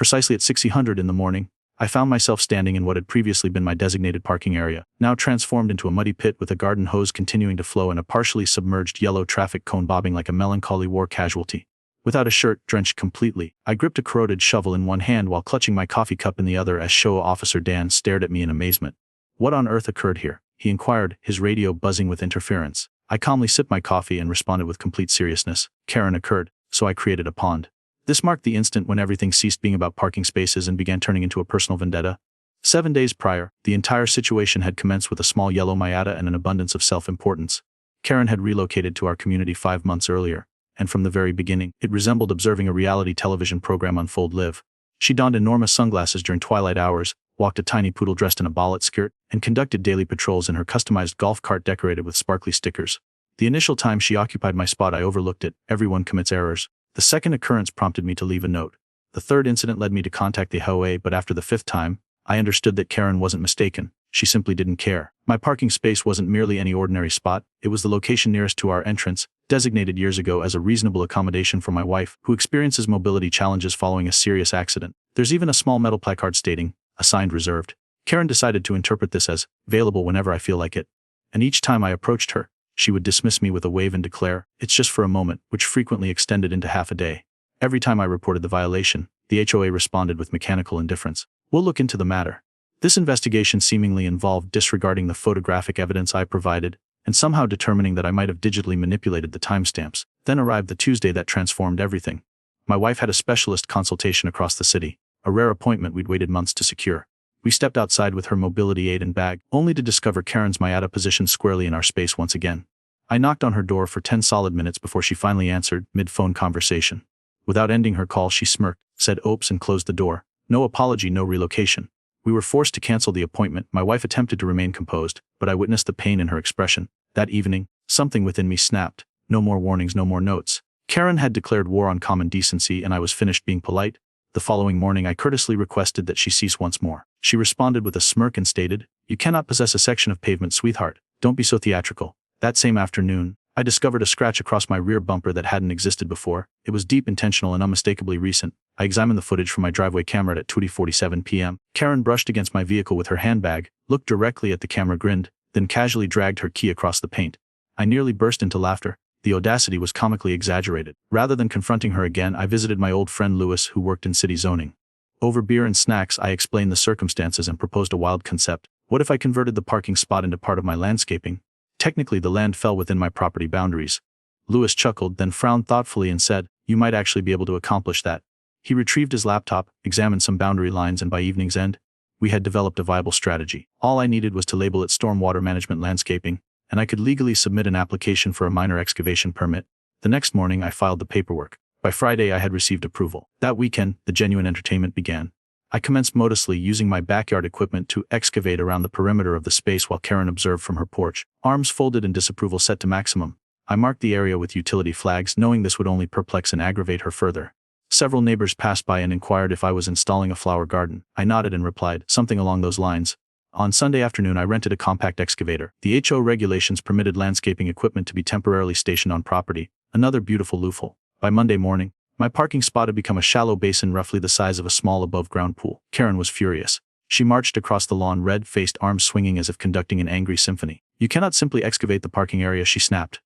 Precisely at 6:00 in the morning, I found myself standing in what had previously been my designated parking area, now transformed into a muddy pit with a garden hose continuing to flow and a partially submerged yellow traffic cone bobbing like a melancholy war casualty. Without a shirt, drenched completely, I gripped a corroded shovel in one hand while clutching my coffee cup in the other as Show Officer Dan stared at me in amazement. "What on earth occurred here?" he inquired, his radio buzzing with interference. I calmly sipped my coffee and responded with complete seriousness. "Karen occurred, so I created a pond." This marked the instant when everything ceased being about parking spaces and began turning into a personal vendetta. 7 days prior, the entire situation had commenced with a small yellow Miata and an abundance of self-importance. Karen had relocated to our community 5 months earlier, and from the very beginning, it resembled observing a reality television program unfold live. She donned enormous sunglasses during twilight hours, walked a tiny poodle dressed in a ballet skirt, and conducted daily patrols in her customized golf cart decorated with sparkly stickers. The initial time she occupied my spot, I overlooked it. Everyone commits errors. The second occurrence prompted me to leave a note. The third incident led me to contact the HOA, but after the 5th time, I understood that Karen wasn't mistaken. She simply didn't care. My parking space wasn't merely any ordinary spot, it was the location nearest to our entrance, designated years ago as a reasonable accommodation for my wife, who experiences mobility challenges following a serious accident. There's even a small metal placard stating, "Assigned reserved." Karen decided to interpret this as, "available whenever I feel like it." And each time I approached her, she would dismiss me with a wave and declare, "It's just for a moment," which frequently extended into half a day. Every time I reported the violation, the HOA responded with mechanical indifference. "We'll look into the matter." This investigation seemingly involved disregarding the photographic evidence I provided, and somehow determining that I might have digitally manipulated the timestamps. Then arrived the Tuesday that transformed everything. My wife had a specialist consultation across the city, a rare appointment we'd waited months to secure. We stepped outside with her mobility aid and bag, only to discover Karen's Miata positioned squarely in our space once again. I knocked on her door for 10 solid minutes before she finally answered, mid-phone conversation. Without ending her call, she smirked, said oops and closed the door. No apology, no relocation. We were forced to cancel the appointment. My wife attempted to remain composed, but I witnessed the pain in her expression. That evening, something within me snapped. No more warnings, no more notes. Karen had declared war on common decency and I was finished being polite. The following morning I courteously requested that she cease once more. She responded with a smirk and stated, "You cannot possess a section of pavement, sweetheart. Don't be so theatrical." That same afternoon, I discovered a scratch across my rear bumper that hadn't existed before. It was deep, intentional, and unmistakably recent. I examined the footage from my driveway camera at 2:47 p.m. Karen brushed against my vehicle with her handbag, looked directly at the camera, grinned, then casually dragged her key across the paint. I nearly burst into laughter. The audacity was comically exaggerated. Rather than confronting her again, I visited my old friend Lewis, who worked in city zoning. Over beer and snacks, I explained the circumstances and proposed a wild concept. What if I converted the parking spot into part of my landscaping? Technically, the land fell within my property boundaries. Lewis chuckled, then frowned thoughtfully and said, "You might actually be able to accomplish that." He retrieved his laptop, examined some boundary lines, and by evening's end, we had developed a viable strategy. All I needed was to label it stormwater management landscaping, and I could legally submit an application for a minor excavation permit. The next morning, I filed the paperwork. By Friday, I had received approval. That weekend, the genuine entertainment began. I commenced modestly, using my backyard equipment to excavate around the perimeter of the space while Karen observed from her porch, arms folded and disapproval set to maximum. I marked the area with utility flags, knowing this would only perplex and aggravate her further. Several neighbors passed by and inquired if I was installing a flower garden. I nodded and replied, something along those lines. On Sunday afternoon, I rented a compact excavator. The HO regulations permitted landscaping equipment to be temporarily stationed on property, another beautiful loophole. By Monday morning, my parking spot had become a shallow basin roughly the size of a small above-ground pool. Karen was furious. She marched across the lawn, red-faced, arms swinging as if conducting an angry symphony. "You cannot simply excavate the parking area," she snapped.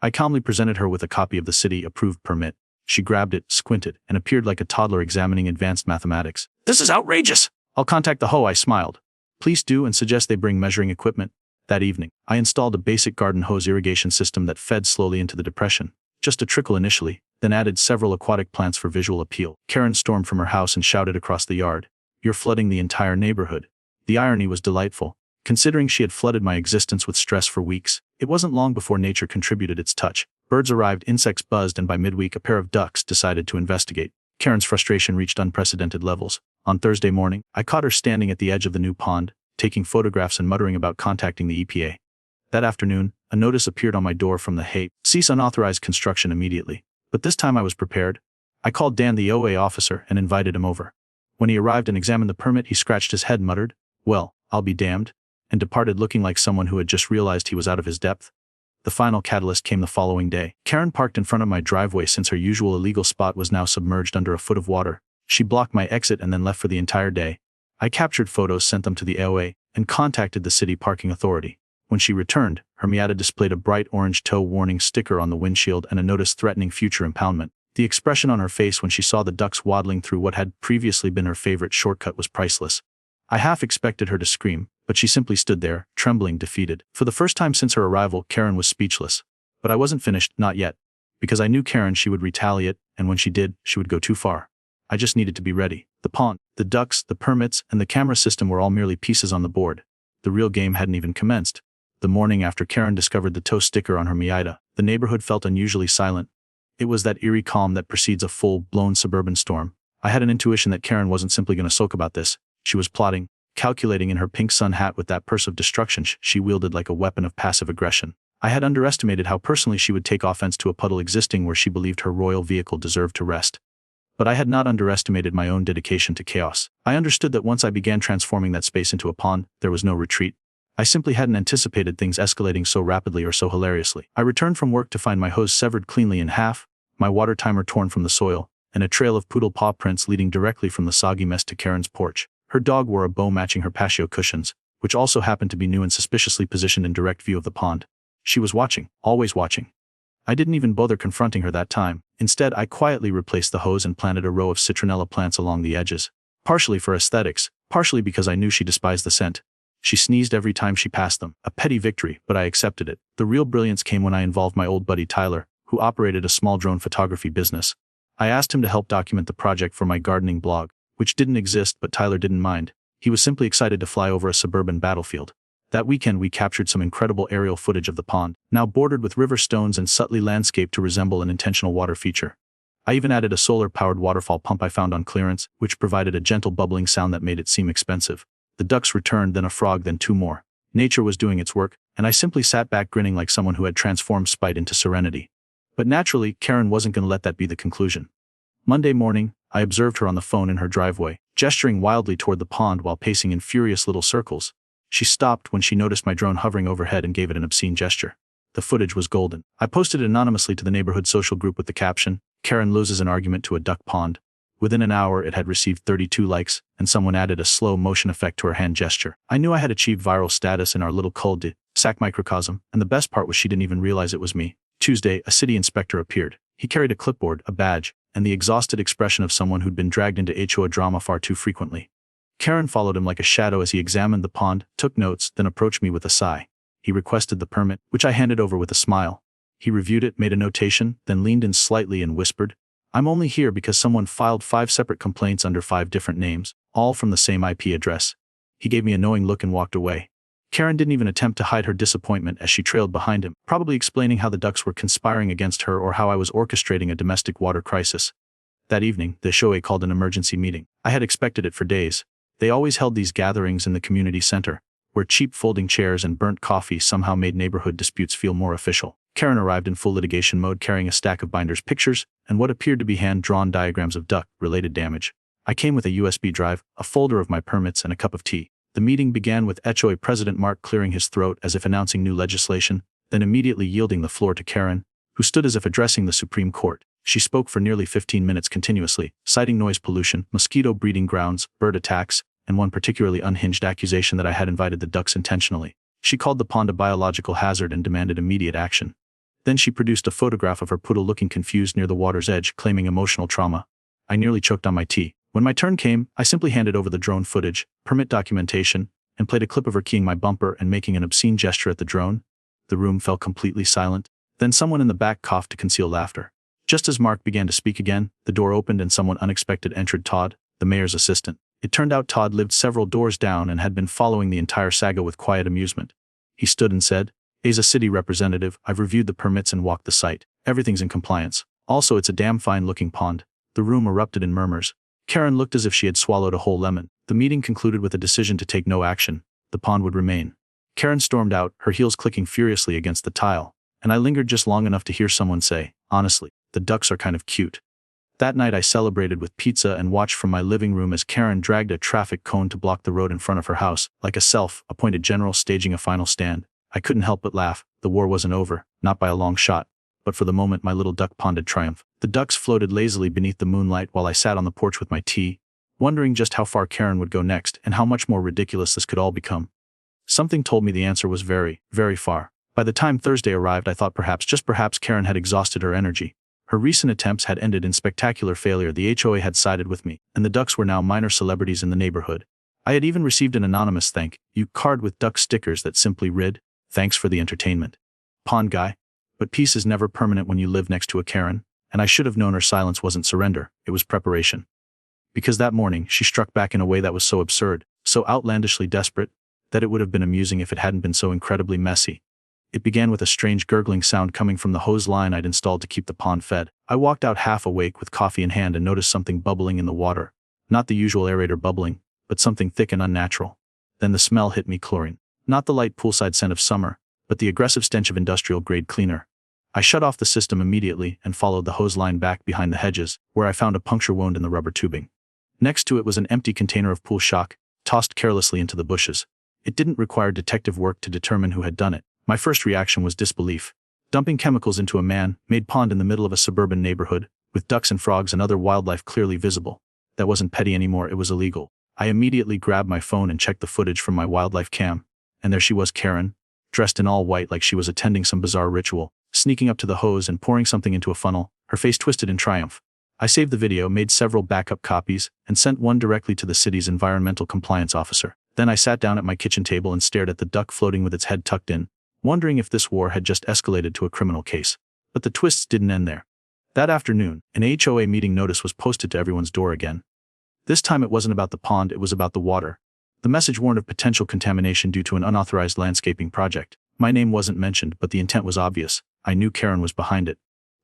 I calmly presented her with a copy of the city-approved permit. She grabbed it, squinted, and appeared like a toddler examining advanced mathematics. "This is outrageous!" "I'll contact the HO," I smiled. "Please do, and suggest they bring measuring equipment." That evening, I installed a basic garden hose irrigation system that fed slowly into the depression. Just a trickle initially, then added several aquatic plants for visual appeal. Karen stormed from her house and shouted across the yard, "You're flooding the entire neighborhood." The irony was delightful, considering she had flooded my existence with stress for weeks. It wasn't long before nature contributed its touch. Birds arrived, insects buzzed, and by midweek a pair of ducks decided to investigate. Karen's frustration reached unprecedented levels. On Thursday morning, I caught her standing at the edge of the new pond, taking photographs and muttering about contacting the EPA. That afternoon, a notice appeared on my door from the HOA, "Cease unauthorized construction immediately." But this time I was prepared. I called Dan, the OA officer, and invited him over. When he arrived and examined the permit, he scratched his head, muttered, "Well, I'll be damned," and departed looking like someone who had just realized he was out of his depth. The final catalyst came the following day. Karen parked in front of my driveway since her usual illegal spot was now submerged under a foot of water. She blocked my exit and then left for the entire day. I captured photos, sent them to the AOA, and contacted the city parking authority. When she returned, her Miata displayed a bright orange tow warning sticker on the windshield and a notice threatening future impoundment. The expression on her face when she saw the ducks waddling through what had previously been her favorite shortcut was priceless. I half expected her to scream, but she simply stood there, trembling, defeated. For the first time since her arrival, Karen was speechless. But I wasn't finished, not yet. Because I knew Karen, she would retaliate, and when she did, she would go too far. I just needed to be ready. The pond, the ducks, the permits, and the camera system were all merely pieces on the board. The real game hadn't even commenced. The morning after Karen discovered the tow sticker on her Miata, the neighborhood felt unusually silent. It was that eerie calm that precedes a full-blown suburban storm. I had an intuition that Karen wasn't simply going to sulk about this. She was plotting, calculating in her pink sun hat with that purse of destruction she wielded like a weapon of passive aggression. I had underestimated how personally she would take offense to a puddle existing where she believed her royal vehicle deserved to rest. But I had not underestimated my own dedication to chaos. I understood that once I began transforming that space into a pond, there was no retreat. I simply hadn't anticipated things escalating so rapidly or so hilariously. I returned from work to find my hose severed cleanly in half, my water timer torn from the soil, and a trail of poodle paw prints leading directly from the soggy mess to Karen's porch. Her dog wore a bow matching her patio cushions, which also happened to be new and suspiciously positioned in direct view of the pond. She was watching, always watching. I didn't even bother confronting her that time. Instead, I quietly replaced the hose and planted a row of citronella plants along the edges. Partially for aesthetics, partially because I knew she despised the scent. She sneezed every time she passed them. A petty victory, but I accepted it. The real brilliance came when I involved my old buddy Tyler, who operated a small drone photography business. I asked him to help document the project for my gardening blog, which didn't exist, but Tyler didn't mind. He was simply excited to fly over a suburban battlefield. That weekend we captured some incredible aerial footage of the pond, now bordered with river stones and subtly landscaped to resemble an intentional water feature. I even added a solar-powered waterfall pump I found on clearance, which provided a gentle bubbling sound that made it seem expensive. The ducks returned, then a frog, then two more. Nature was doing its work, and I simply sat back grinning like someone who had transformed spite into serenity. But naturally, Karen wasn't going to let that be the conclusion. Monday morning, I observed her on the phone in her driveway, gesturing wildly toward the pond while pacing in furious little circles. She stopped when she noticed my drone hovering overhead and gave it an obscene gesture. The footage was golden. I posted it anonymously to the neighborhood social group with the caption, "Karen loses an argument to a duck pond." Within an hour, it had received 32 likes, and someone added a slow motion effect to her hand gesture. I knew I had achieved viral status in our little cul-de-sac microcosm, and the best part was she didn't even realize it was me. Tuesday, a city inspector appeared. He carried a clipboard, a badge, and the exhausted expression of someone who'd been dragged into HOA drama far too frequently. Karen followed him like a shadow as he examined the pond, took notes, then approached me with a sigh. He requested the permit, which I handed over with a smile. He reviewed it, made a notation, then leaned in slightly and whispered, "I'm only here because someone filed 5 separate complaints under 5 different names, all from the same IP address." He gave me a knowing look and walked away. Karen didn't even attempt to hide her disappointment as she trailed behind him, probably explaining how the ducks were conspiring against her or how I was orchestrating a domestic water crisis. That evening, the HOA called an emergency meeting. I had expected it for days. They always held these gatherings in the community center, where cheap folding chairs and burnt coffee somehow made neighborhood disputes feel more official. Karen arrived in full litigation mode carrying a stack of binders, pictures, and what appeared to be hand-drawn diagrams of duck-related damage. I came with a USB drive, a folder of my permits, and a cup of tea. The meeting began with HOA President Mark clearing his throat as if announcing new legislation, then immediately yielding the floor to Karen, who stood as if addressing the Supreme Court. She spoke for nearly 15 minutes continuously, citing noise pollution, mosquito breeding grounds, bird attacks, and one particularly unhinged accusation that I had invited the ducks intentionally. She called the pond a biological hazard and demanded immediate action. Then she produced a photograph of her poodle looking confused near the water's edge, claiming emotional trauma. I nearly choked on my tea. When my turn came, I simply handed over the drone footage, permit documentation, and played a clip of her keying my bumper and making an obscene gesture at the drone. The room fell completely silent. Then someone in the back coughed to conceal laughter. Just as Mark began to speak again, the door opened and someone unexpected entered: Todd, the mayor's assistant. It turned out Todd lived several doors down and had been following the entire saga with quiet amusement. He stood and said, "As a city representative, I've reviewed the permits and walked the site. Everything's in compliance. Also, it's a damn fine-looking pond." The room erupted in murmurs. Karen looked as if she had swallowed a whole lemon. The meeting concluded with a decision to take no action. The pond would remain. Karen stormed out, her heels clicking furiously against the tile, and I lingered just long enough to hear someone say, "Honestly, the ducks are kind of cute." That night I celebrated with pizza and watched from my living room as Karen dragged a traffic cone to block the road in front of her house, like a self-appointed general staging a final stand. I couldn't help but laugh. The war wasn't over, not by a long shot. but for the moment my little duck ponded triumph. The ducks floated lazily beneath the moonlight while I sat on the porch with my tea, wondering just how far Karen would go next and how much more ridiculous this could all become. Something told me the answer was very, very far. By the time Thursday arrived, I thought perhaps, just perhaps, Karen had exhausted her energy. Her recent attempts had ended in spectacular failure. The HOA had sided with me, and the ducks were now minor celebrities in the neighborhood. I had even received an anonymous thank you card with duck stickers that simply read, "Thanks for the entertainment, pond guy." But peace is never permanent when you live next to a Karen, and I should have known her silence wasn't surrender, it was preparation. Because that morning, she struck back in a way that was so absurd, so outlandishly desperate, that it would have been amusing if it hadn't been so incredibly messy. It began with a strange gurgling sound coming from the hose line I'd installed to keep the pond fed. I walked out half awake with coffee in hand and noticed something bubbling in the water. Not the usual aerator bubbling, but something thick and unnatural. Then the smell hit me: chlorine. Not the light poolside scent of summer, but the aggressive stench of industrial-grade cleaner. I shut off the system immediately and followed the hose line back behind the hedges, where I found a puncture wound in the rubber tubing. Next to it was an empty container of pool shock, tossed carelessly into the bushes. It didn't require detective work to determine who had done it. My first reaction was disbelief. Dumping chemicals into a man-made pond in the middle of a suburban neighborhood, with ducks and frogs and other wildlife clearly visible. That wasn't petty anymore, it was illegal. I immediately grabbed my phone and checked the footage from my wildlife cam. And there she was, Karen, dressed in all white like she was attending some bizarre ritual, sneaking up to the hose and pouring something into a funnel, her face twisted in triumph. I saved the video, made several backup copies, and sent one directly to the city's environmental compliance officer. Then I sat down at my kitchen table and stared at the duck floating with its head tucked in, wondering if this war had just escalated to a criminal case. But the twists didn't end there. That afternoon, an HOA meeting notice was posted to everyone's door again. This time it wasn't about the pond, it was about the water. The message warned of potential contamination due to an unauthorized landscaping project. My name wasn't mentioned, but the intent was obvious. I knew Karen was behind it.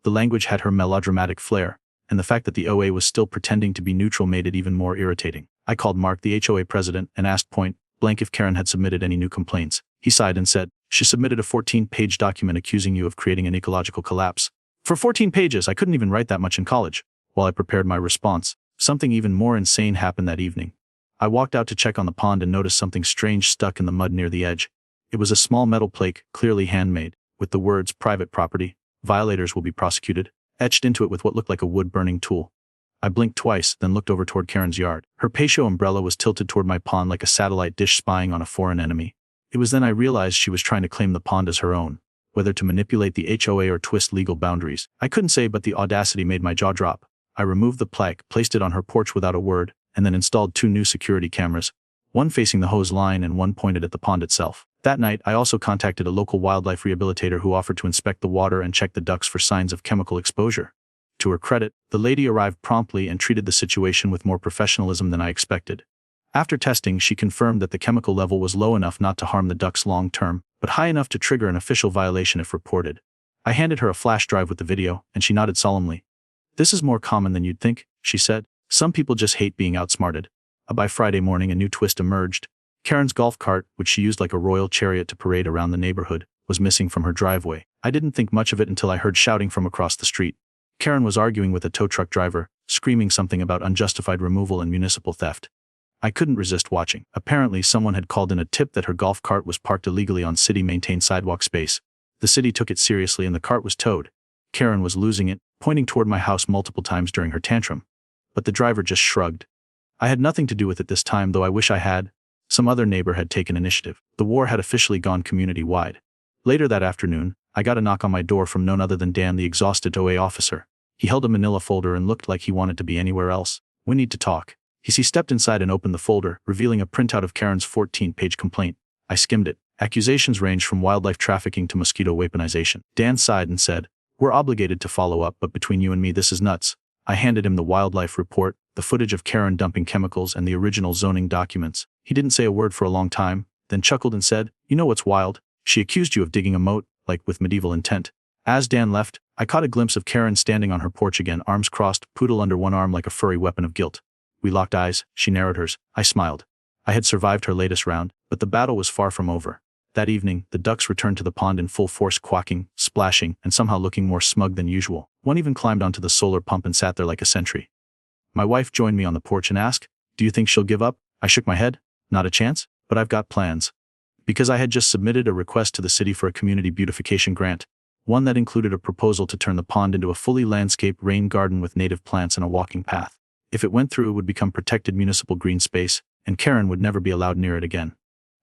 The language had her melodramatic flair, and the fact that the OA was still pretending to be neutral made it even more irritating. I called Mark, the HOA president, and asked point blank if Karen had submitted any new complaints. He sighed and said, "She submitted a 14-page document accusing you of creating an ecological collapse." For 14 pages, I couldn't even write that much in college. While I prepared my response, something even more insane happened that evening. I walked out to check on the pond and noticed something strange stuck in the mud near the edge. It was a small metal plate, clearly handmade, with the words "Private Property, Violators Will Be Prosecuted," etched into it with what looked like a wood-burning tool. I blinked twice, then looked over toward Karen's yard. Her patio umbrella was tilted toward my pond like a satellite dish spying on a foreign enemy. It was then I realized she was trying to claim the pond as her own. Whether to manipulate the HOA or twist legal boundaries, I couldn't say, but the audacity made my jaw drop. I removed the plaque, placed it on her porch without a word, and then installed 2 new security cameras, one facing the hose line and one pointed at the pond itself. That night, I also contacted a local wildlife rehabilitator who offered to inspect the water and check the ducks for signs of chemical exposure. To her credit, the lady arrived promptly and treated the situation with more professionalism than I expected. After testing, she confirmed that the chemical level was low enough not to harm the ducks long term, but high enough to trigger an official violation if reported. I handed her a flash drive with the video, and she nodded solemnly. "This is more common than you'd think," she said. "Some people just hate being outsmarted." By Friday morning, a new twist emerged. Karen's golf cart, which she used like a royal chariot to parade around the neighborhood, was missing from her driveway. I didn't think much of it until I heard shouting from across the street. Karen was arguing with a tow truck driver, screaming something about unjustified removal and municipal theft. I couldn't resist watching. Apparently, someone had called in a tip that her golf cart was parked illegally on city-maintained sidewalk space. The city took it seriously and the cart was towed. Karen was losing it, pointing toward my house multiple times during her tantrum. But the driver just shrugged. I had nothing to do with it this time, though I wish I had. Some other neighbor had taken initiative. The war had officially gone community-wide. Later that afternoon, I got a knock on my door from none other than Dan, the exhausted OA officer. He held a manila folder and looked like he wanted to be anywhere else. "We need to talk." He stepped inside and opened the folder, revealing a printout of Karen's 14-page complaint. I skimmed it. Accusations ranged from wildlife trafficking to mosquito weaponization. Dan sighed and said, "We're obligated to follow up, but between you and me, this is nuts." I handed him the wildlife report, the footage of Karen dumping chemicals, and the original zoning documents. He didn't say a word for a long time, then chuckled and said, "You know what's wild? She accused you of digging a moat, like with medieval intent." As Dan left, I caught a glimpse of Karen standing on her porch again, arms crossed, poodle under one arm like a furry weapon of guilt. We locked eyes, she narrowed hers, I smiled. I had survived her latest round, but the battle was far from over. That evening, the ducks returned to the pond in full force, quacking, splashing, and somehow looking more smug than usual. One even climbed onto the solar pump and sat there like a sentry. My wife joined me on the porch and asked, "Do you think she'll give up?" I shook my head. "Not a chance, but I've got plans." Because I had just submitted a request to the city for a community beautification grant. one that included a proposal to turn the pond into a fully landscaped rain garden with native plants and a walking path. If it went through, it would become protected municipal green space, and Karen would never be allowed near it again.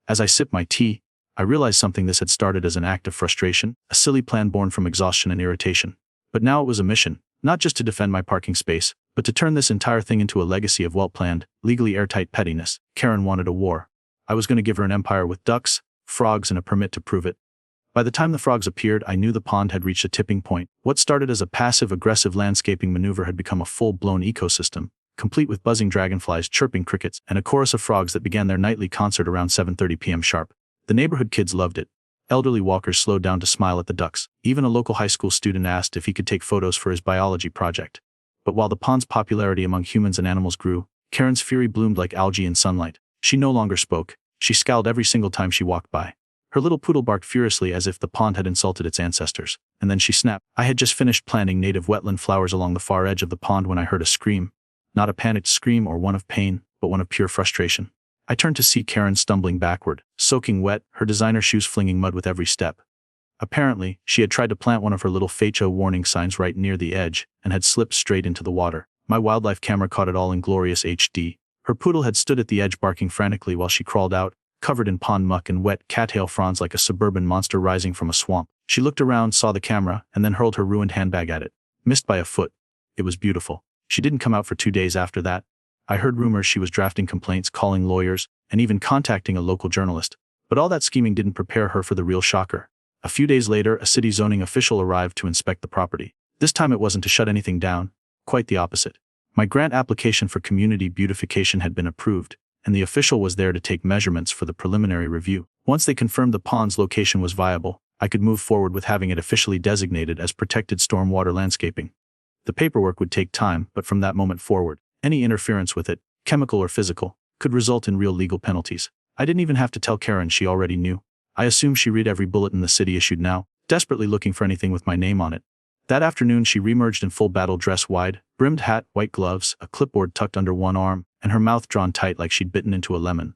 As I sipped my tea, I realized something. This had started as an act of frustration, a silly plan born from exhaustion and irritation. But now it was a mission, not just to defend my parking space, but to turn this entire thing into a legacy of well-planned, legally airtight pettiness. Karen wanted a war. I was going to give her an empire with ducks, frogs, and a permit to prove it. By the time the frogs appeared, I knew the pond had reached a tipping point. What started as a passive-aggressive landscaping maneuver had become a full-blown ecosystem, complete with buzzing dragonflies, chirping crickets, and a chorus of frogs that began their nightly concert around 7:30 p.m. sharp. The neighborhood kids loved it. Elderly walkers slowed down to smile at the ducks. Even a local high school student asked if he could take photos for his biology project. But while the pond's popularity among humans and animals grew, Karen's fury bloomed like algae in sunlight. She no longer spoke. She scowled every single time she walked by. Her little poodle barked furiously as if the pond had insulted its ancestors. And then she snapped. I had just finished planting native wetland flowers along the far edge of the pond when I heard a scream. Not a panicked scream or one of pain, but one of pure frustration. I turned to see Karen stumbling backward, soaking wet, her designer shoes flinging mud with every step. Apparently, she had tried to plant one of her little FACHO warning signs right near the edge, and had slipped straight into the water. My wildlife camera caught it all in glorious HD. Her poodle had stood at the edge barking frantically while she crawled out, covered in pond muck and wet cattail fronds like a suburban monster rising from a swamp. She looked around, saw the camera, and then hurled her ruined handbag at it. Missed by a foot. It was beautiful. She didn't come out for 2 days after that. I heard rumors she was drafting complaints, calling lawyers, and even contacting a local journalist. But all that scheming didn't prepare her for the real shocker. A few days later, a city zoning official arrived to inspect the property. This time it wasn't to shut anything down. Quite the opposite. My grant application for community beautification had been approved, and the official was there to take measurements for the preliminary review. Once they confirmed the pond's location was viable, I could move forward with having it officially designated as protected stormwater landscaping. The paperwork would take time, but from that moment forward, any interference with it, chemical or physical, could result in real legal penalties. I didn't even have to tell Karen, she already knew. I assumed she read every bulletin the city issued now, desperately looking for anything with my name on it. That afternoon she reemerged in full battle dress, wide, brimmed hat, white gloves, a clipboard tucked under one arm, and her mouth drawn tight like she'd bitten into a lemon.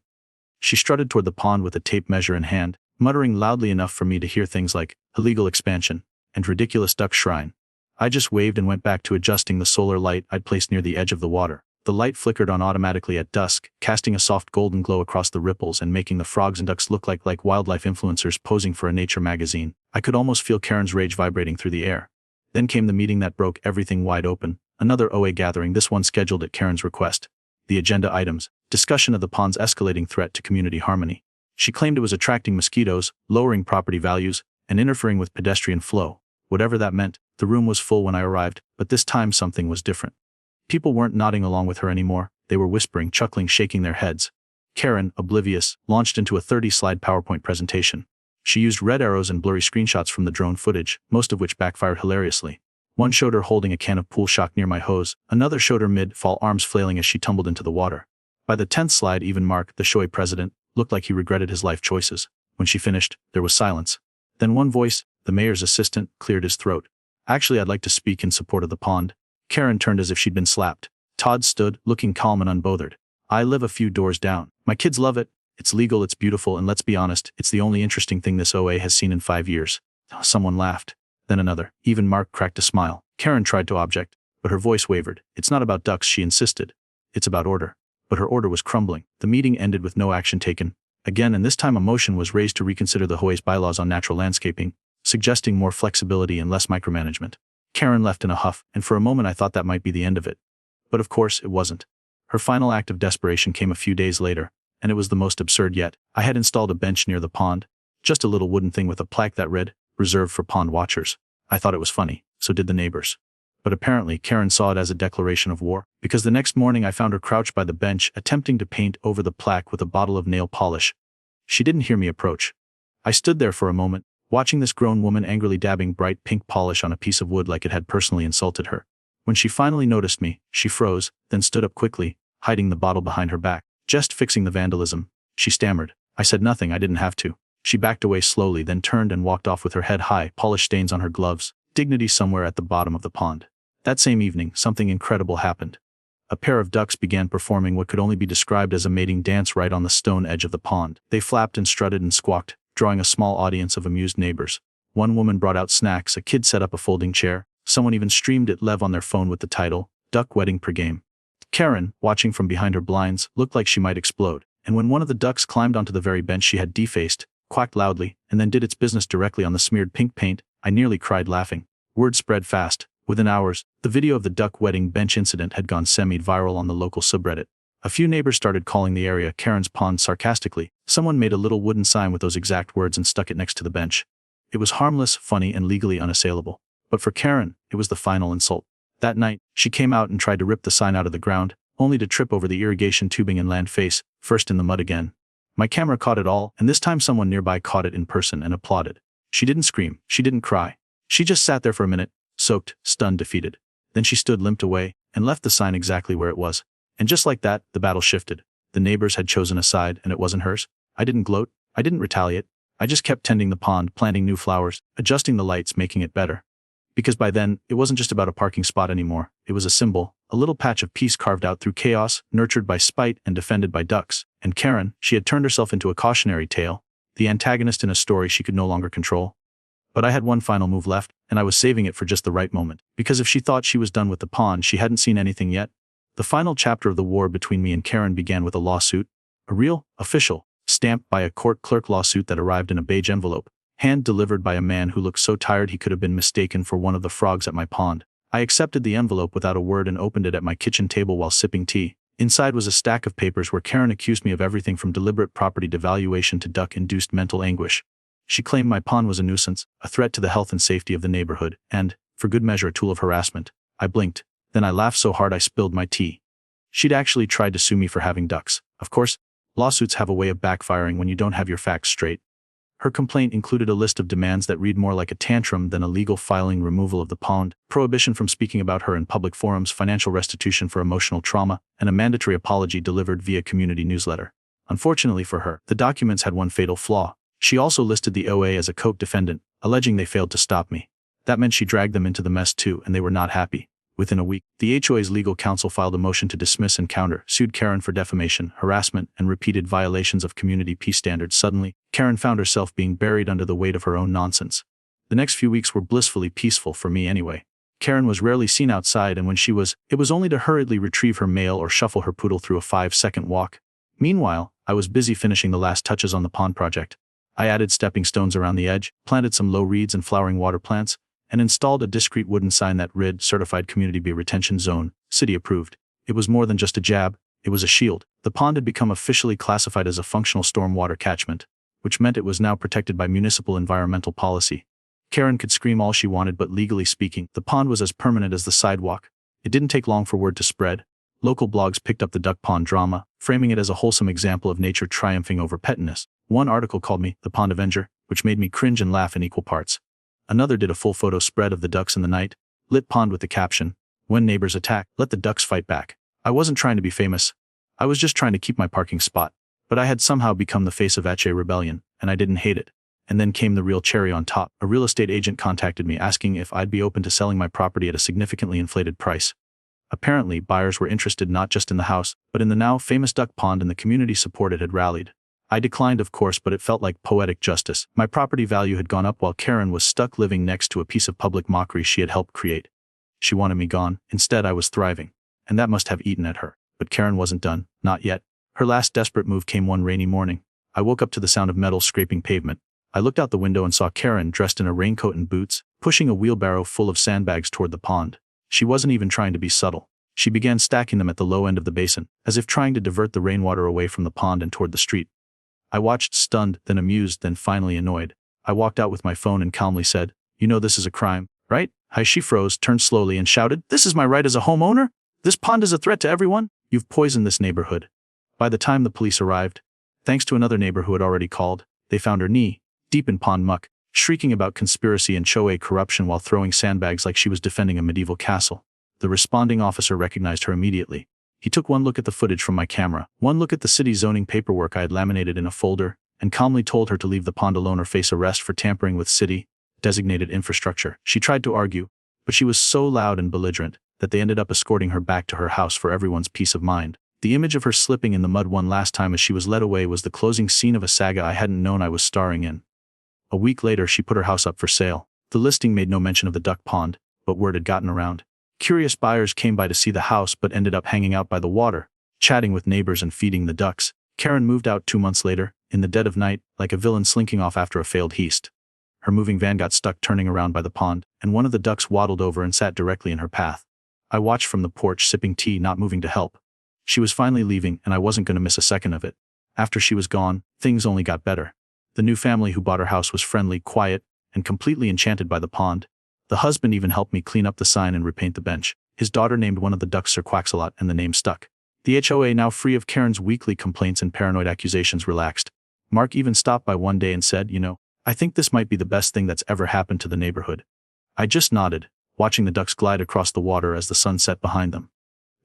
She strutted toward the pond with a tape measure in hand, muttering loudly enough for me to hear things like illegal expansion and ridiculous duck shrine. I just waved and went back to adjusting the solar light I'd placed near the edge of the water. The light flickered on automatically at dusk, casting a soft golden glow across the ripples and making the frogs and ducks look like wildlife influencers posing for a nature magazine. I could almost feel Karen's rage vibrating through the air. Then came the meeting that broke everything wide open, another OA gathering, this one scheduled at Karen's request. The agenda items: discussion of the pond's escalating threat to community harmony. She claimed it was attracting mosquitoes, lowering property values, and interfering with pedestrian flow. Whatever that meant. The room was full when I arrived, but this time something was different. People weren't nodding along with her anymore. They were whispering, chuckling, shaking their heads. Karen, oblivious, launched into a 30-slide PowerPoint presentation. She used red arrows and blurry screenshots from the drone footage, most of which backfired hilariously. One showed her holding a can of pool shock near my hose. Another showed her mid-fall, arms flailing as she tumbled into the water. By the 10th slide, even Mark, the showy president, looked like he regretted his life choices. When she finished, there was silence. Then one voice, the mayor's assistant, cleared his throat. Actually, I'd like to speak in support of the pond. Karen turned as if she'd been slapped. Todd stood, looking calm and unbothered. I live a few doors down. My kids love it. It's legal, it's beautiful, and let's be honest, it's the only interesting thing this OA has seen in 5 years. Someone laughed. Then another. Even Mark cracked a smile. Karen tried to object, but her voice wavered. It's not about ducks, she insisted. It's about order. But her order was crumbling. The meeting ended with no action taken. Again, and this time a motion was raised to reconsider the OA's bylaws on natural landscaping, suggesting more flexibility and less micromanagement. Karen left in a huff, and for a moment I thought that might be the end of it. But of course, it wasn't. Her final act of desperation came a few days later, and it was the most absurd yet. I had installed a bench near the pond, just a little wooden thing with a plaque that read, "Reserved for pond watchers." I thought it was funny, so did the neighbors. But apparently Karen saw it as a declaration of war, because the next morning I found her crouched by the bench attempting to paint over the plaque with a bottle of nail polish. She didn't hear me approach. I stood there for a moment, watching this grown woman angrily dabbing bright pink polish on a piece of wood like it had personally insulted her. When she finally noticed me, she froze, then stood up quickly, hiding the bottle behind her back. "Just fixing the vandalism," she stammered. I said nothing, I didn't have to. She backed away slowly, then turned and walked off with her head high, polish stains on her gloves, dignity somewhere at the bottom of the pond. That same evening, something incredible happened. A pair of ducks began performing what could only be described as a mating dance right on the stone edge of the pond. They flapped and strutted and squawked, drawing a small audience of amused neighbors. One woman brought out snacks, a kid set up a folding chair, someone even streamed it live on their phone with the title, "Duck Wedding Pregame." Karen, watching from behind her blinds, looked like she might explode, and when one of the ducks climbed onto the very bench she had defaced, quacked loudly, and then did its business directly on the smeared pink paint, I nearly cried laughing. Word spread fast. Within hours, the video of the duck wedding bench incident had gone semi-viral on the local subreddit. A few neighbors started calling the area Karen's Pond sarcastically. Someone made a little wooden sign with those exact words and stuck it next to the bench. It was harmless, funny, and legally unassailable. But for Karen, it was the final insult. That night, she came out and tried to rip the sign out of the ground, only to trip over the irrigation tubing and land face first in the mud again. My camera caught it all, and this time someone nearby caught it in person and applauded. She didn't scream, she didn't cry. She just sat there for a minute, soaked, stunned, defeated. Then she stood, limped away, and left the sign exactly where it was. And just like that, the battle shifted. The neighbors had chosen a side, and it wasn't hers. I didn't gloat, I didn't retaliate. I just kept tending the pond, planting new flowers, adjusting the lights, making it better. Because by then, it wasn't just about a parking spot anymore. It was a symbol, a little patch of peace carved out through chaos, nurtured by spite and defended by ducks. And Karen, she had turned herself into a cautionary tale, the antagonist in a story she could no longer control. But I had one final move left, and I was saving it for just the right moment. Because if she thought she was done with the pond, she hadn't seen anything yet. The final chapter of the war between me and Karen began with a lawsuit. A real, official, stamped by a court clerk lawsuit that arrived in a beige envelope, hand-delivered by a man who looked so tired he could have been mistaken for one of the frogs at my pond. I accepted the envelope without a word and opened it at my kitchen table while sipping tea. Inside was a stack of papers where Karen accused me of everything from deliberate property devaluation to duck-induced mental anguish. She claimed my pond was a nuisance, a threat to the health and safety of the neighborhood, and, for good measure, a tool of harassment. I blinked. Then I laughed so hard I spilled my tea. She'd actually tried to sue me for having ducks. Of course, lawsuits have a way of backfiring when you don't have your facts straight. Her complaint included a list of demands that read more like a tantrum than a legal filing, removal of the pond, prohibition from speaking about her in public forums, financial restitution for emotional trauma, and a mandatory apology delivered via community newsletter. Unfortunately for her, the documents had one fatal flaw. She also listed the OA as a co-defendant, alleging they failed to stop me. That meant she dragged them into the mess too, and they were not happy. Within a week, the HOA's legal counsel filed a motion to dismiss and counter, sued Karen for defamation, harassment, and repeated violations of community peace standards. Suddenly, Karen found herself being buried under the weight of her own nonsense. The next few weeks were blissfully peaceful for me anyway. Karen was rarely seen outside, and when she was, it was only to hurriedly retrieve her mail or shuffle her poodle through a 5-second walk. Meanwhile, I was busy finishing the last touches on the pond project. I added stepping stones around the edge, planted some low reeds and flowering water plants, and installed a discreet wooden sign that read Certified Community Bee Retention Zone, City Approved. It was more than just a jab, it was a shield. The pond had become officially classified as a functional stormwater catchment, which meant it was now protected by municipal environmental policy. Karen could scream all she wanted, but legally speaking, the pond was as permanent as the sidewalk. It didn't take long for word to spread. Local blogs picked up the duck pond drama, framing it as a wholesome example of nature triumphing over pettiness. One article called me the Pond Avenger, which made me cringe and laugh in equal parts. Another did a full photo spread of the ducks in the night, lit pond with the caption, "When neighbors attack, let the ducks fight back." I wasn't trying to be famous. I was just trying to keep my parking spot. But I had somehow become the face of HA rebellion, and I didn't hate it. And then came the real cherry on top. A real estate agent contacted me asking if I'd be open to selling my property at a significantly inflated price. Apparently, buyers were interested not just in the house, but in the now famous duck pond, and the community support it had rallied. I declined, of course, but it felt like poetic justice. My property value had gone up while Karen was stuck living next to a piece of public mockery she had helped create. She wanted me gone. Instead, I was thriving. And that must have eaten at her. But Karen wasn't done. Not yet. Her last desperate move came one rainy morning. I woke up to the sound of metal scraping pavement. I looked out the window and saw Karen, dressed in a raincoat and boots, pushing a wheelbarrow full of sandbags toward the pond. She wasn't even trying to be subtle. She began stacking them at the low end of the basin, as if trying to divert the rainwater away from the pond and toward the street. I watched, stunned, then amused, then finally annoyed. I walked out with my phone and calmly said, "You know this is a crime, right?" She froze, turned slowly, and shouted, "This is my right as a homeowner? This pond is a threat to everyone? You've poisoned this neighborhood." By the time the police arrived, thanks to another neighbor who had already called, they found her knee deep in pond muck, shrieking about conspiracy and HOA corruption while throwing sandbags like she was defending a medieval castle. The responding officer recognized her immediately. He took one look at the footage from my camera, one look at the city zoning paperwork I had laminated in a folder, and calmly told her to leave the pond alone or face arrest for tampering with city-designated infrastructure. She tried to argue, but she was so loud and belligerent that they ended up escorting her back to her house for everyone's peace of mind. The image of her slipping in the mud one last time as she was led away was the closing scene of a saga I hadn't known I was starring in. A week later she put her house up for sale. The listing made no mention of the duck pond, but word had gotten around. Curious buyers came by to see the house but ended up hanging out by the water, chatting with neighbors and feeding the ducks. Karen moved out 2 months later, in the dead of night, like a villain slinking off after a failed heist. Her moving van got stuck turning around by the pond, and one of the ducks waddled over and sat directly in her path. I watched from the porch sipping tea, not moving to help. She was finally leaving and I wasn't going to miss a second of it. After she was gone, things only got better. The new family who bought her house was friendly, quiet, and completely enchanted by the pond. The husband even helped me clean up the sign and repaint the bench. His daughter named one of the ducks Sir Quacksalot and the name stuck. The HOA, now free of Karen's weekly complaints and paranoid accusations, relaxed. Mark even stopped by one day and said, I think this might be the best thing that's ever happened to the neighborhood. I just nodded, watching the ducks glide across the water as the sun set behind them.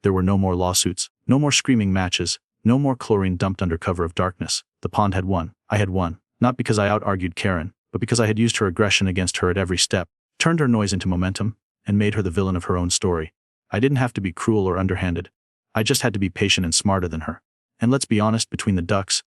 There were no more lawsuits, no more screaming matches, no more chlorine dumped under cover of darkness. The pond had won. I had won, not because I out-argued Karen, but because I had used her aggression against her at every step, turned her noise into momentum, and made her the villain of her own story. I didn't have to be cruel or underhanded. I just had to be patient and smarter than her. And let's be honest, between the ducks,